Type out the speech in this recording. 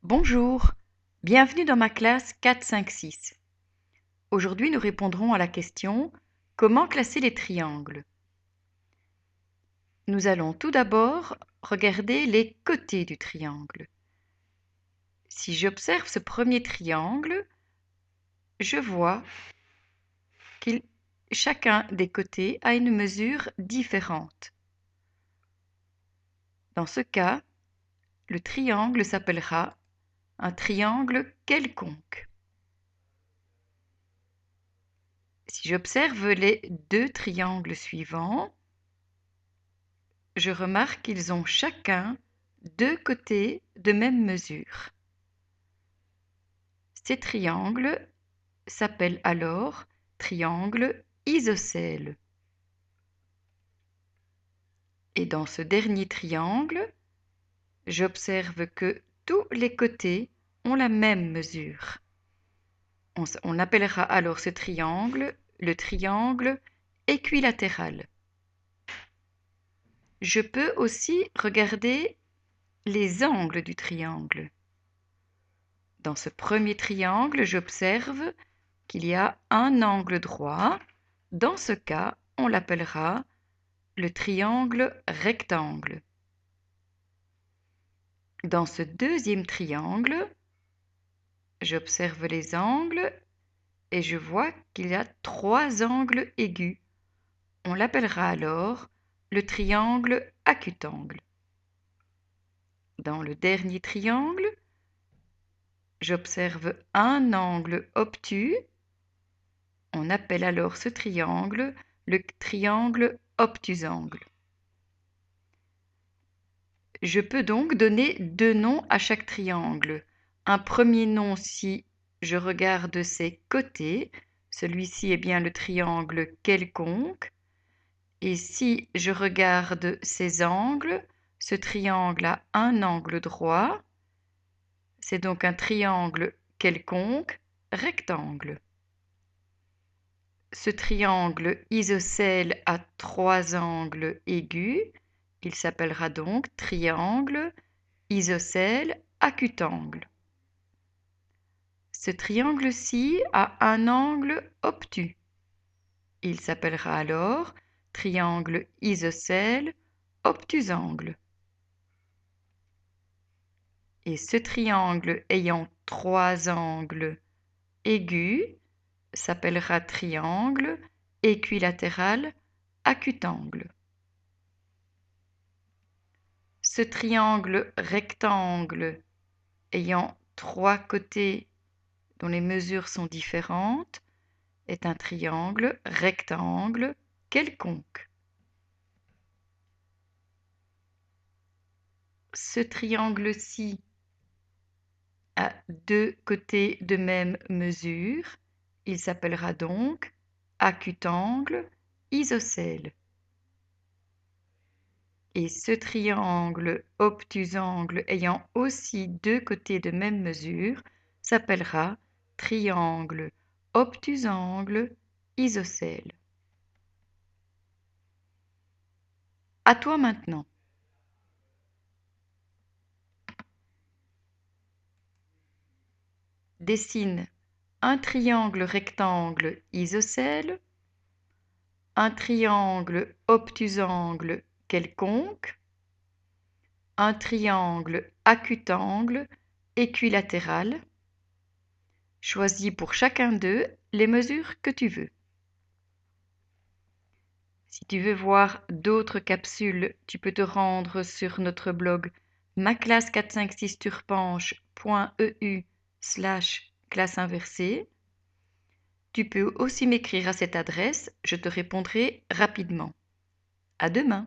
Bonjour, bienvenue dans ma classe 4-5-6. Aujourd'hui, nous répondrons à la question « Comment classer les triangles ?» Nous allons tout d'abord regarder les côtés du triangle. Si j'observe ce premier triangle, je vois que chacun des côtés a une mesure différente. Dans ce cas, le triangle s'appellera un triangle quelconque. Si j'observe les deux triangles suivants, je remarque qu'ils ont chacun deux côtés de même mesure. Ces triangles s'appellent alors triangles isocèles. Et dans ce dernier triangle, j'observe que tous les côtés ont la même mesure. On appellera alors ce triangle le triangle équilatéral. Je peux aussi regarder les angles du triangle. Dans ce premier triangle, j'observe qu'il y a un angle droit. Dans ce cas, on l'appellera le triangle rectangle. Dans ce deuxième triangle, j'observe les angles et je vois qu'il y a trois angles aigus. On l'appellera alors le triangle acutangle. Dans le dernier triangle, j'observe un angle obtus. On appelle alors ce triangle le triangle obtusangle. Je peux donc donner deux noms à chaque triangle. Un premier nom si je regarde ses côtés, celui-ci est bien le triangle quelconque. Et si je regarde ses angles, ce triangle a un angle droit. C'est donc un triangle quelconque rectangle. Ce triangle isocèle a trois angles aigus. Il s'appellera donc triangle isocèle acutangle. Ce triangle-ci a un angle obtus. Il s'appellera alors triangle isocèle obtusangle. Et ce triangle ayant trois angles aigus s'appellera triangle équilatéral acutangle. Ce triangle rectangle ayant trois côtés dont les mesures sont différentes est un triangle rectangle quelconque. Ce triangle-ci a deux côtés de même mesure. Il s'appellera donc acutangle isocèle. Et ce triangle obtusangle ayant aussi deux côtés de même mesure s'appellera triangle obtusangle isocèle. À toi maintenant. Dessine un triangle rectangle isocèle, un triangle obtusangle quelconque, un triangle acutangle équilatéral. Choisis pour chacun d'eux les mesures que tu veux. Si tu veux voir d'autres capsules, tu peux te rendre sur notre blog maclasse456turpanche.eu/classe inversée. Tu peux aussi m'écrire à cette adresse, je te répondrai rapidement. À demain!